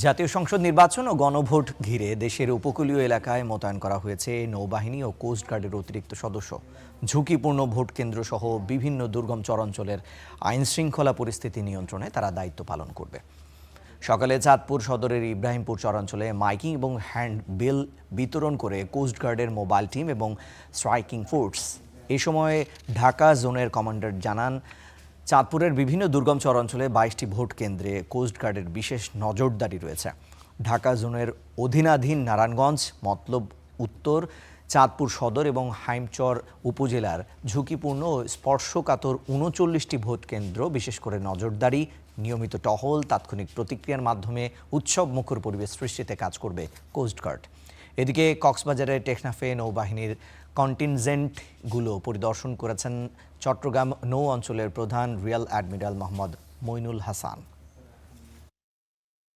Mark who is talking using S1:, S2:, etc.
S1: জাতীয় সংসদ নির্বাচন ও গণভোট ঘিরে দেশের উপকূলীয় এলাকায় মোতায়েন করা হয়েছে নৌবাহিনী ও কোস্টগার্ডের অতিরিক্ত সদস্য। ঝুঁকিপূর্ণ ভোট কেন্দ্র সহ বিভিন্ন দুর্গম চরাঞ্চলের আইন শৃঙ্খলা পরিস্থিতি নিয়ন্ত্রণে তারা দায়িত্ব পালন করবে। সকালে চাঁদপুর সদরের ইব্রাহিমপুর চরাঞ্চলে মাইকিং এবং হ্যান্ড বিল বিতরণ করে কোস্টগার্ডের মোবাইল টিম এবং স্ট্রাইকিং ফোর্স। এ সময় ঢাকা জোনের কমান্ডার জানান, চাঁদপুরের বিভিন্ন দুর্গম চরাঞ্চলে 22টি ভোট কেন্দ্রে কোস্টগার্ডের বিশেষ নজরদারি রয়েছে। ঢাকা জোনের অধীনাধীন নারায়ণগঞ্জ, মতলব উত্তর, চাঁদপুর সদর এবং হাইমচর উপজেলার ঝুঁকিপূর্ণ ও স্পর্শকাতর 39টি ভোট কেন্দ্র বিশেষ করে নজরদারি, নিয়মিত টহল, তাৎক্ষণিক প্রতিক্রিয়ার মাধ্যমে উৎসব মুখর পরিবেশ সৃষ্টিতে কাজ করবে কোস্টগার্ড। এদিকে কক্সবাজারের টেকনাফে নৌবাহিনীর কন্টিনজেন্টগুলো পরিদর্শন করেছেন চট্টগ্রাম নৌ অঞ্চলের প্রধান রিয়ার অ্যাডমিরাল মোহাম্মদ মইনুল হাসান।